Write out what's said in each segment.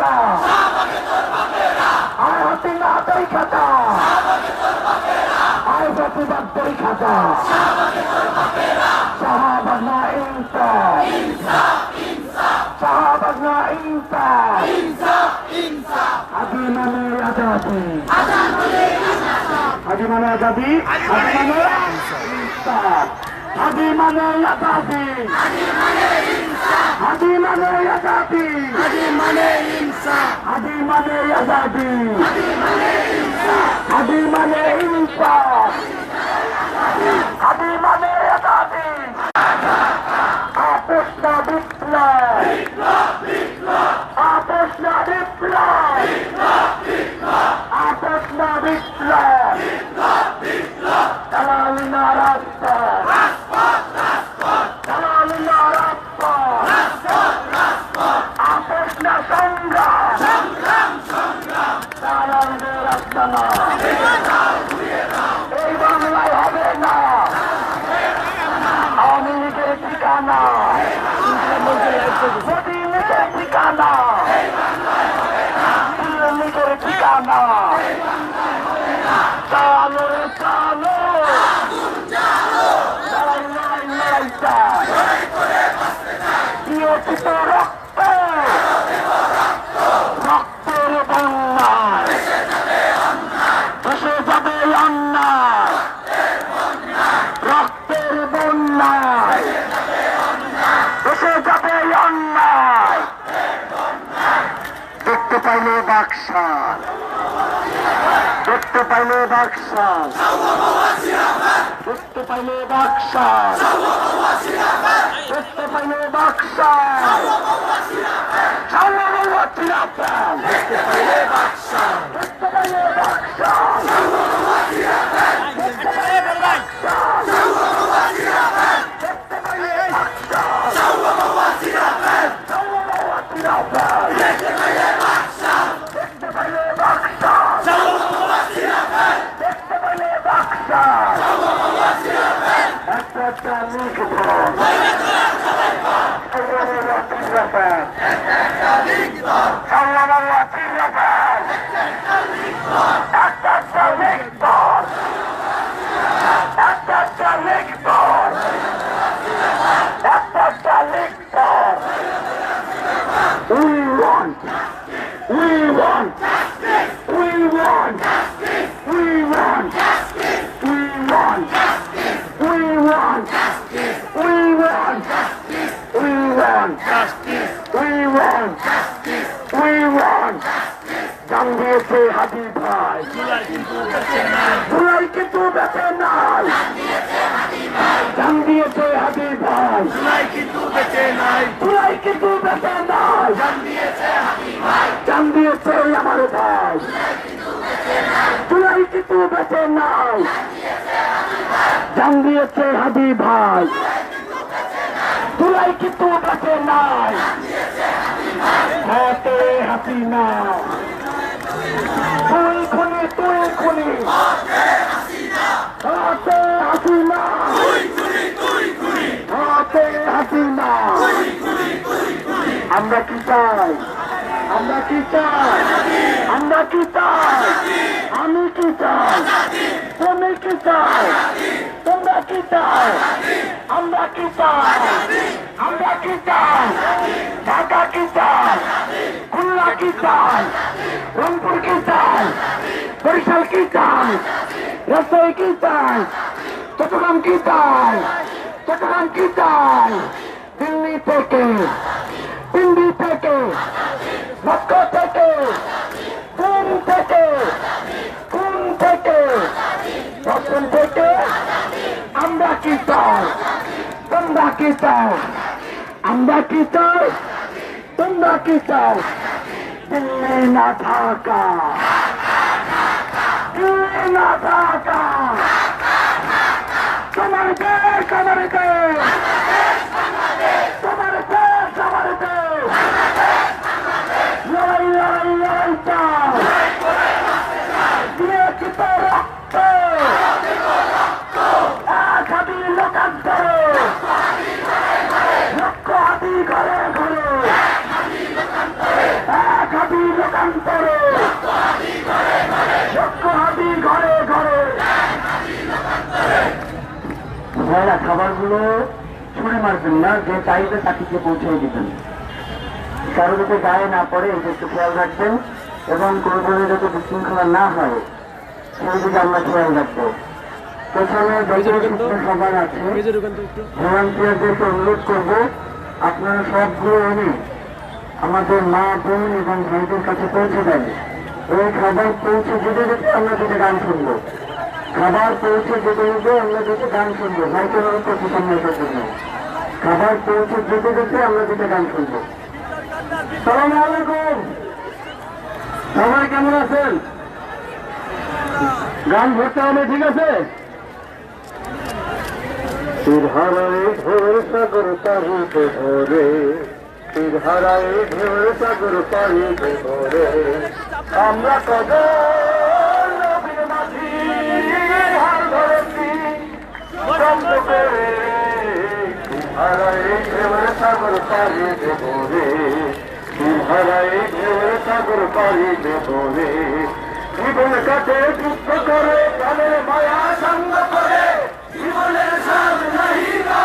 খাতা আয় হাসিনা দই খাতা আয় প্রতিবাদ দই খাতা শাহবাগ না ইনসাফ শাহবাগ না ইনসাফ হাদি মানে আজাদি হাদি মানে আজাদি হাদি মানে ইনসাফ হাদি মানে আজাদি হাদি মানে আজাদি হাদি মানে ইনসাফ হাদি মানে আজাদি হাদি মানে ইনসাফ হাদি মানে আজাদি আপোষ না বিপ্লব আপোষ না বিপ্লব আপোষ না বিপ্লব দালালি না রাজপথ দালালি না রাজপথ আপোষ না সংগ্রাম দালালদের রাস্তা না এই বাংলায় হবে না আওয়ামী লীগের ঠিকানা মোদী লীগের ঠিকানা লীগের ঠিকানা চালো রে চালো লড়াই চাই প্রিয়চিত রক্ত রক্তের বন্যায় এসে যাবে অন্যায় রক্তের বন্যায় এসে যাবে অন্যায় দেখতে পাইলে বাকশাল দেখতে পাইলে বাকশাল দেখতে পাইলে বাকশাল দেখতে পাইলে বাকশাল দেখতে পাইলে বাকশাল দেখতে পাইলে বাকশাল দেখতে পাইলে বাকশাল দেখতে পাইলে একটা লিখব জান দিয়েছে হাদি ভাই জুলাই কিন্তু বেঁচে নাই জান দিয়েছে হাদি ভাই জুলাই কিন্তু বেঁচে নাই জুলাই কিন্তু বেঁচে নাই জান দিয়েছে আমার ভাই জুলাই কিন্তু বেঁচে নাই জান দিয়েছে হাদি ভাই জুলাই কিন্তু বেঁচে নাই হাতে হাসিনা তুই খুনি তুই খুনি হাতে হাসিনা হাতে হাসিনা আমরা কি চাই আমরা কি চাই আমরা কি চাই আমি কি চাই তুমি কি চাই তোমরা কি চাই আমরা কি চাই আমরা কি চাই ঢাকা কি চাই খুলনা কি চাই রংপুর কি চাই বরিশাল কি চাই রাজশাহী কি চাই চট্টগ্রাম কি চাই চট্টগ্রাম কি চাই দিল্লি থেকে মস্কো থেকে কোন থেকে দর্শন থেকে আমরা কি চাই তোমরা কি চাও আমরা কি চাই তোমরা কি চাও দিল্লি না ঢাকা দিল্লি না ঢাকা তোমার দেশ আমার দেশ তোমার দেশ আমার দেশ লড়াই লড়াই লড়াই চাও দিয়েছি তো রক্ত এক হাতি লোকান্তরে লক্ষ হাতি ঘরে ঘরে এক হাতি ছুঁড়ে মারবেন না, যে চাইবে তাকে পৌঁছে দিবেন। কারো যাতে গায়ে না পড়ে এটা একটু খেয়াল রাখবেন, এবং কোনো ধরনের যাতে বিশৃঙ্খলা না হয় সেই দিকে আমরা খেয়াল রাখবো। পেছনে সবার আছে, ভলান্টিয়ারদেরকে অনুরোধ করবো আপনারা সবগুলো এনে আমাদের মা বোন এবং ভাইদের কাছে পৌঁছে দেন। এই খাবার পৌঁছে যেতে যেতে আমরা যেতে গান শুনবো, খাবার পৌঁছে যেতে যেতে আমরা যেতে গান শুনবো। ভাইকে অনুরোধ করছি সম্মানের জন্য, খাবার পৌঁছে যেতে যেতে আমরা যেতে গান শুনবো। সালামু আলাইকুম, সবাই কেমন আছেন? গান ধরতে হবে, ঠিক আছে? হারায় ঢেউ সাগর পাড়িতে ভরে, হারায় ঢেউ সাগর পাড়িতে ভরে, আমরা কদর নবীর মাঝি হার ধরেছি শব্দ করে। হারায় ঢেউ সাগর পাড়িতে ভরে, হারায় ঢেউ সাগর পাড়িতে ভরে, জীবন কাটে যুদ্ধ করে প্রাণের মায়া সঙ্গ করে, জীবনের স্বাদ নাহি গা।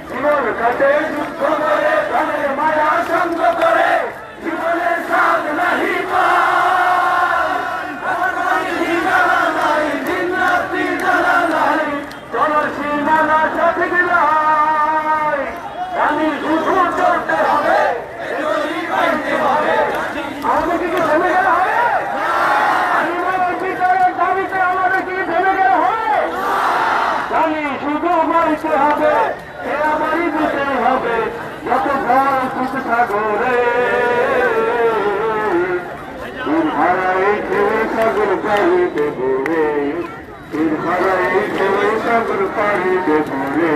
জীবন কাটে যুদ্ধ করে প্রাণের মায়া সঙ্গ করে, জীবনের স্বাদ নাহি গা। সাগরে হারাই সাগর পাড়িতে ভরে, হারাই সাগর পাড়িতে ভরে,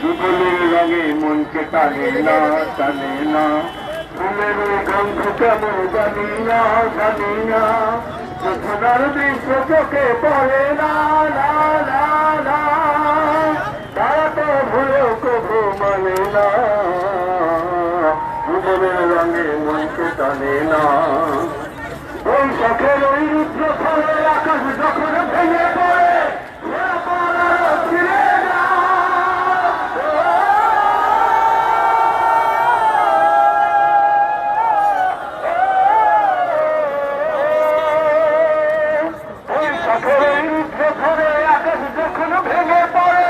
যুগলের রঙে মনকে টানে না টানে না, ফুলের গন্ধ কেমন জানি না জানি না, সোনার দৃশ্য চোখে পড়ে না না না না, তারা তো ভুলেও কবু মানে না, যুগলের রঙে মনকে টানে না। ওই শখের ওই রুদ্র ফলে আকাশ যখন ভেঙে পড়ে, ফিরে না। ওই শখের ওই রুদ্র ফলে আকাশ যখন ভেঙে পড়ে,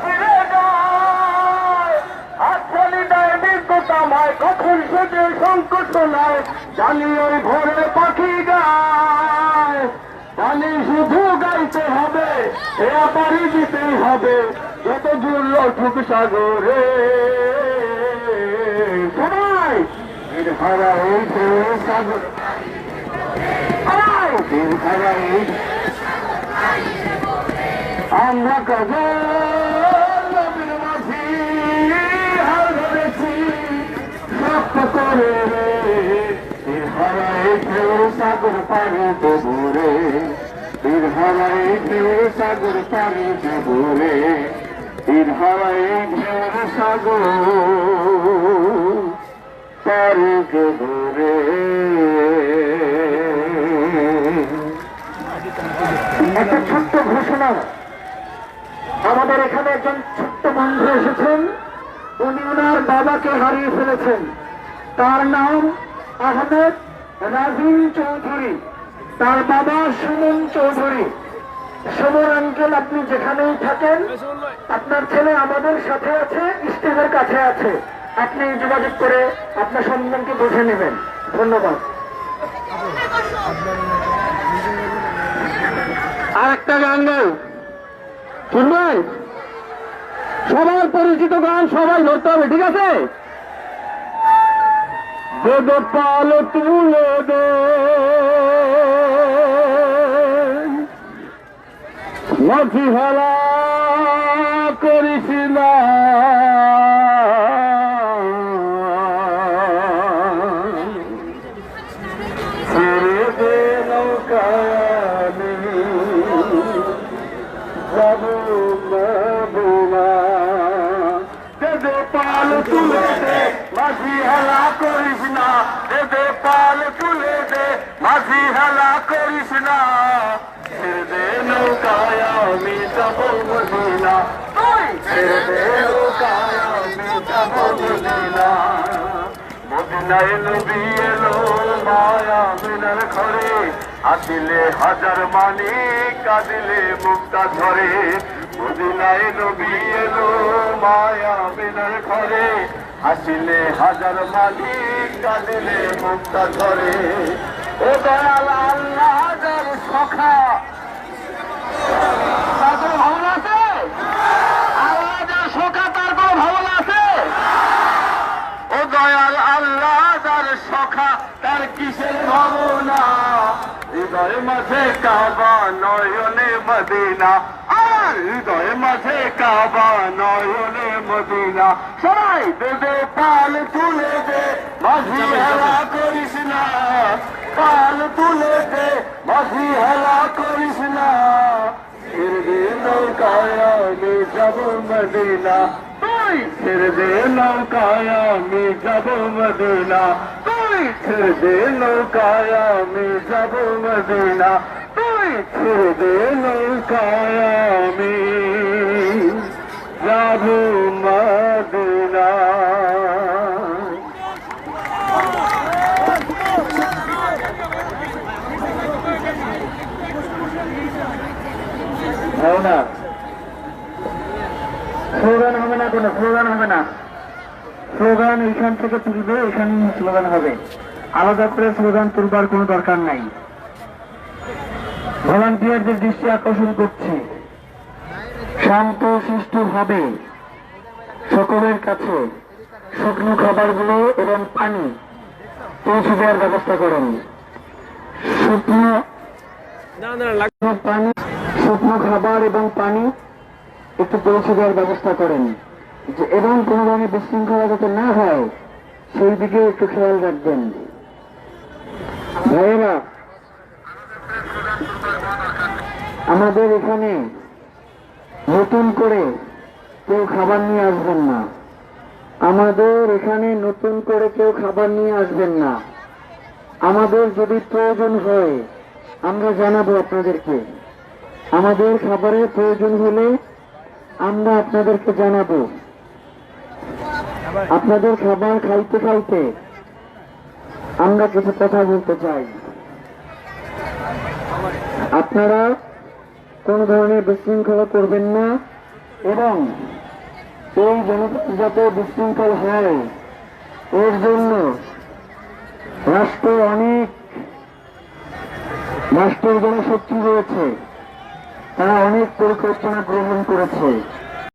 ফিরে যায়। হাততালি দেয় বিজ্ঞতামায়, কখন সেটে সংকট শোনায়, জানি ওই ভোরে পাখি গায়, জানি শুধু গাইতে হবে, এ পারি দিতেই হবে, যত দূর লঠুক সাগরে। সবাই হারাই সাগর, আমরা কদর মাঝি হার ধরেছি শক্ত করে, হারাই ঢেউ সাগর পাড়িতে ভরে, হারাই ঢেউ সাগর পাড়িতে ভরে, হারাই ঢেউ সাগর পাড়িতে ভরে। একটা ছোট্ট ঘোষণা, আমাদের এখানে একজন ছোট্ট বন্ধু এসেছেন, উনি ওনার বাবাকে হারিয়ে ফেলেছেন। তার নাম আহমেদ রাজিম চৌধুরী, তার বাবা সুমন চৌধুরী। সুমন আঙ্কেল, আপনি যেখানেই থাকেন, আপনার ছেলে আমাদের সাথে আছে, স্টেজের কাছে আছে, আপনি যোগাযোগ করে আপনার সন্তানকে বুঝে নেবেন। ধন্যবাদ। আর একটা গান গাই, শুনবেন? সবার পরিচিত গান, সবাই ধরতে হবে, ঠিক আছে? বেদ পাল তুলে দে মাঝি হালা করিস না, ছেড়ে দে নৌকা পাল তুলে দে না, ছেড়ে দে নৌকায় আমি যাব মদিনা, ছেড়ে দে নৌকায় আমি যাব মদিনা। মদিনায় নবী এলো মায়া মিনার ঘরে, আসিলে হাজার মানি কাঁদিলে মুক্তা ঝরে। মদিনায় নবী এলো মায়া মিনার ঘরে, আসিলে হাজার মানি কাঁদিলে মুক্তা ঝরে। ও দয়াল আল্লাহ যার সখা, তার কোনো ভাবনা আছে? আল্লাহ যার সখা তার কোনো ভাবনা আছে? ও দয়াল আল্লাহ যার সখা তার কিসের ভাবনা? হৃদয় মাঝে কাবা নয়নে মদিনা, আর হৃদয় মাঝে কাবা নয়নে মদিনা। সবাই দেবে পাল তুলে দে, মাঝি হেলা করিস না, পাল তুলে দে, মাঝি হেলা করিস না। ছেড়ে দে নৌকায় আমি যাব মদিনা, তুই ছেড়ে দে নৌকায় আমি যাব মদিনা, তুই ছেড়ে দে নৌকায় আমি যাব মদিনা, তুই ছেড়ে দে নৌকায় আমি যাব মদিনা। না স্লোগান হবে না, কোনো স্লোগান হবে না। স্লোগান এইখান থেকে তুলবে, এখানে স্লোগান হবে, আলাদা করে স্লোগান তুলবার কোনো দরকার নাই। ভলান্টিয়ারদের দৃষ্টি আকর্ষণ করছে, শান্ত শিষ্ট ভাবে সকলের কাছে শুকনো খাবারগুলো এবং পানি পৌঁছে দেওয়ার ব্যবস্থা করেন। শুকনো পানি, শুকনো খাবার এবং পানি একটু পৌঁছে দেওয়ার ব্যবস্থা করেন, এবং কোন ধরনের বিশৃঙ্খলা যাতে না হয় সেই দিকে একটু খেয়াল রাখবেন। ভাইয়েরা, আমাদের এখানে নতুন করে কেউ খাবার নিয়ে আসবেন না, আমাদের এখানে নতুন করে কেউ খাবার নিয়ে আসবেন না। আমাদের যদি প্রয়োজন হয় আমরা জানাবো আপনাদেরকে, আমাদের খাবারের প্রয়োজন হলে আমরা আপনাদেরকে জানাবো। আপনাদের খাবার খাইতে খাইতে আমরা কিছু কথা বলতে চাই। আপনারা কোন ধরনের বিশৃঙ্খলা করবেন না, এবং এই জনতা যাতে বিশৃঙ্খল হয় এর জন্য রাষ্ট্রের জনশক্তি রয়েছে, তারা অনেক পরিকল্পনা গ্রহণ করেছে।